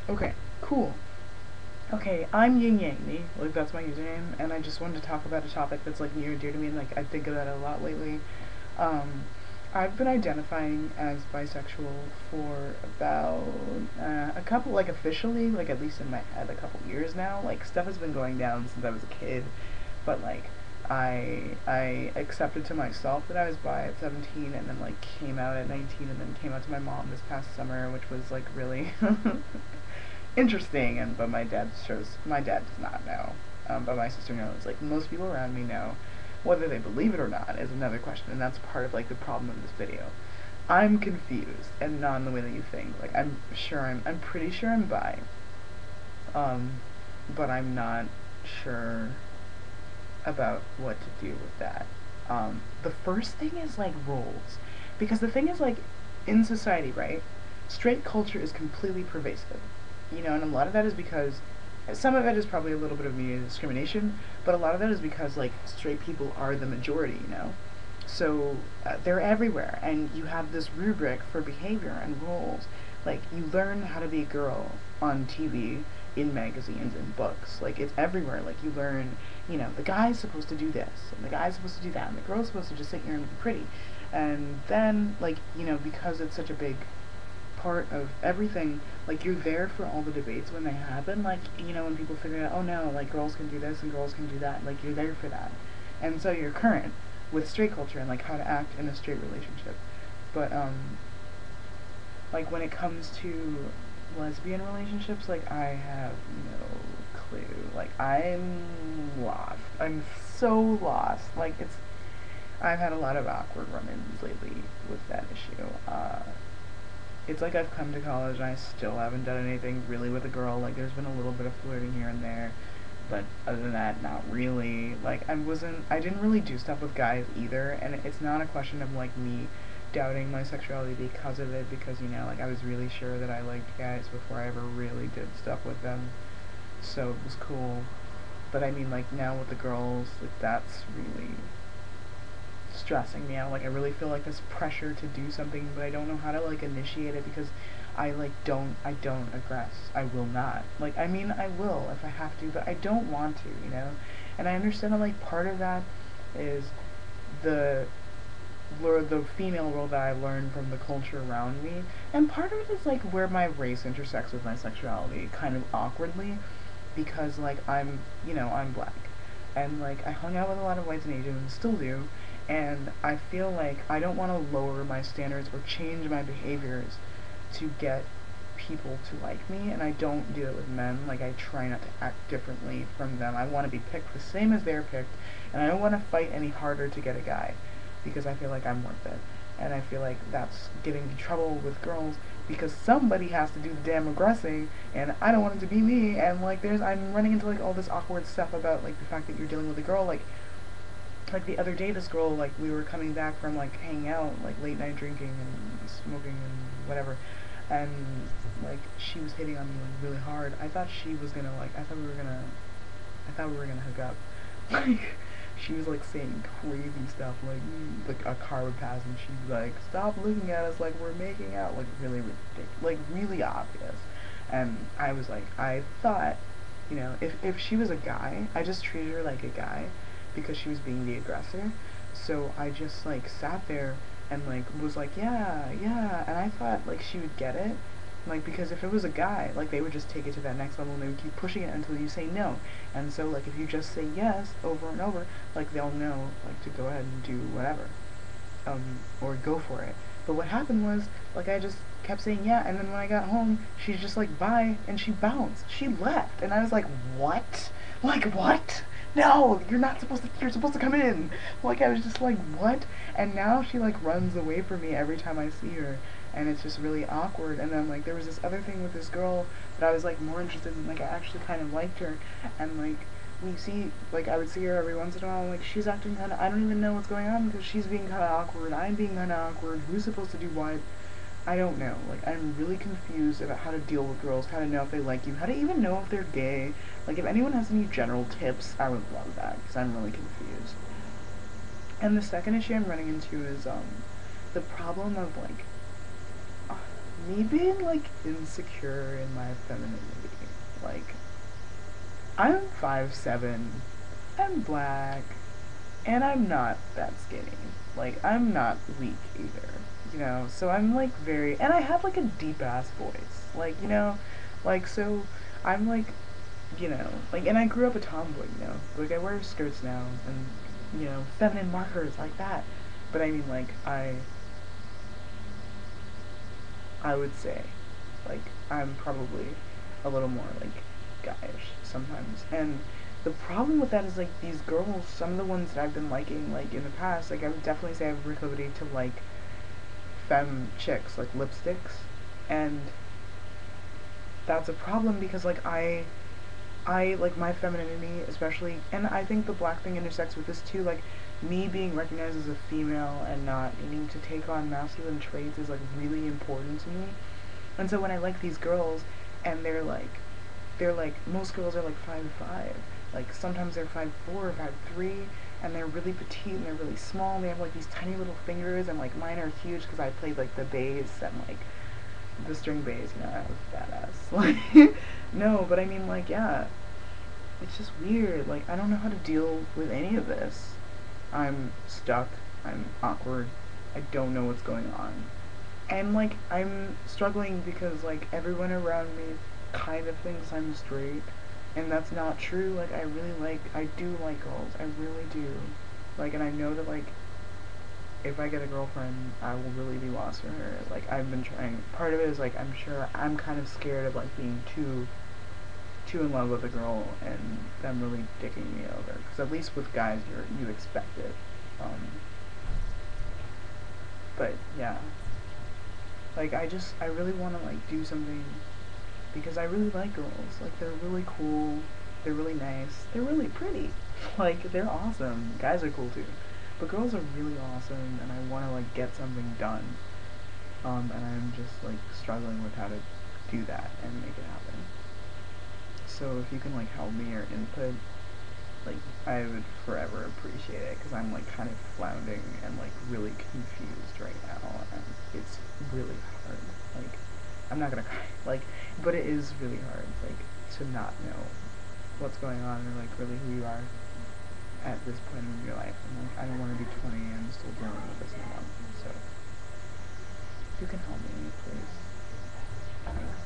Okay, cool. Okay, I'm yingyangni, like that's my username, and I just wanted to talk about a topic that's like near and dear to me, and like I think about it a lot lately. Um, I've been identifying as bisexual for about a couple, like officially, like at least in my head, a couple years now. Like stuff has been going down since I was a kid, but like I accepted to myself that I was bi at 17, and then like came out at 19, and then came out to my mom this past summer, which was like really interesting. And but my dad does not know, but my sister knows. Like most people around me know. Whether they believe it or not is another question, and that's part of like the problem of this video. I'm confused, and not in the way that you think. Like I'm pretty sure I'm bi, um, but I'm not sure about what to do with that. The first thing is like roles, because the thing is like in society, right? Straight culture is completely pervasive, and a lot of that is because some of it is probably a little bit of media discrimination, but a lot of that is because like straight people are the majority. So they're everywhere, and you have this rubric for behavior and roles. Like you learn how to be a girl on TV, in magazines, in books. Like it's everywhere. Like you learn, the guy's supposed to do this, and the guy's supposed to do that, and the girl's supposed to just sit here and be pretty. And then, like, because it's such a big part of everything, like you're there for all the debates when they happen. Like, when people figure out, oh no, like girls can do this and girls can do that, like you're there for that. And so you're current with straight culture and like how to act in a straight relationship. But like when it comes to lesbian relationships, like I have no clue. Like I'm lost. I'm so lost. Like I've had a lot of awkward run-ins lately with that issue. It's like I've come to college and I still haven't done anything really with a girl. Like there's been a little bit of flirting here and there, but other than that, not really. Like I didn't really do stuff with guys either, and it's not a question of like me doubting my sexuality because of it, because like I was really sure that I liked guys before I ever really did stuff with them, so it was cool. But I mean, like now with the girls, like that's really stressing me out. Like I really feel like this pressure to do something, but I don't know how to like initiate it because I don't aggress. I will not. Like I mean I will if I have to, but I don't want to. And I understand that like part of that is the the female role that I learned from the culture around me, and part of it is like where my race intersects with my sexuality, kind of awkwardly, because like I'm black, and like I hung out with a lot of whites and Asians, still do, and I feel like I don't want to lower my standards or change my behaviors to get people to like me, and I don't do it with men. Like I try not to act differently from them. I want to be picked the same as they're picked, and I don't want to fight any harder to get a guy because I feel like I'm worth it. And I feel like that's getting me trouble with girls because somebody has to do the damn aggressing, and I don't want it to be me. And like I'm running into like all this awkward stuff about like the fact that you're dealing with a girl. Like the other day, this girl, like we were coming back from like hanging out, like late night drinking and smoking and whatever, and like she was hitting on me like really hard. I thought we were gonna hook up. Like she was like saying crazy stuff, like a car would pass and she's like, "Stop looking at us like we're making out," like really ridiculous, like really obvious. And I was like, I thought, if she was a guy, I just treated her like a guy because she was being the aggressor. So I just like sat there and like was like, yeah, yeah, and I thought like she would get it. Like because if it was a guy, like they would just take it to that next level and they would keep pushing it until you say no. And so like if you just say yes over and over, like they'll know like to go ahead and do whatever. Or go for it. But what happened was, like, I just kept saying yeah, and then when I got home, she's just like, bye, and she bounced. She left, and I was like, what? Like, what? No, you're supposed to come in. Like, I was just like, what? And now she, like, runs away from me every time I see her, and it's just really awkward. And then, like, there was this other thing with this girl that I was, like, more interested in. Like, I actually kind of liked her, and, like, I would see her every once in a while, like, she's acting kind of, I don't even know what's going on because she's being kind of awkward, I'm being kind of awkward, who's supposed to do what? I don't know. Like, I'm really confused about how to deal with girls, how to know if they like you, how to even know if they're gay. Like, if anyone has any general tips, I would love that because I'm really confused. And the second issue I'm running into is, the problem of, like, me being like insecure in my femininity. Like, I'm 5'7", I'm black, and I'm not that skinny. Like, I'm not weak either, you know? So I'm like very, and I have like a deep ass voice. Like, you know, like, so I'm like, you know, like, and I grew up a tomboy, you know? Like, I wear skirts now and, you know, feminine markers like that. But I mean, like, I would say, like, I'm probably a little more, like, guyish sometimes. And the problem with that is, like, these girls, some of the ones that I've been liking, like, in the past, like, I would definitely say I have a proclivity to, like, femme chicks, like, lipsticks. And that's a problem because, like, I like my femininity, especially, and I think the black thing intersects with this too. Like, me being recognized as a female and not needing to take on masculine traits is like really important to me. And so when I like these girls, and they're like most girls are like 5'5", like sometimes they're 5'4", 5'3", and they're really petite and they're really small. And they have like these tiny little fingers, and like mine are huge because I played like the bass and like the string bass. You know, I was badass. Like, no, but I mean, like, yeah, it's just weird. Like, I don't know how to deal with any of this. I'm stuck. I'm awkward. I don't know what's going on. And, like, I'm struggling because, like, everyone around me kind of thinks I'm straight. And that's not true. Like, I do like girls. I really do. Like, and I know that, like, if I get a girlfriend, I will really be lost for her. Like, I've been trying. Part of it is, like, I'm sure I'm kind of scared of, like, being too in love with a girl and them really dicking me over. Because at least with guys, you expect it. Um, but yeah, like I really want to like do something because I really like girls. Like they're really cool, they're really nice, they're really pretty. Like they're awesome. Guys are cool too, but girls are really awesome, and I want to like get something done. And I'm just like struggling with how to do that and make it happen. So if you can like help me or input, like I would forever appreciate it because I'm like kind of floundering and like really confused right now, and it's really hard. Like I'm not gonna cry, like, but it is really hard, like to not know what's going on or like really who you are at this point in your life. And like I don't want to be 20 and still dealing with this in a month. So if you can help me, please. Thanks.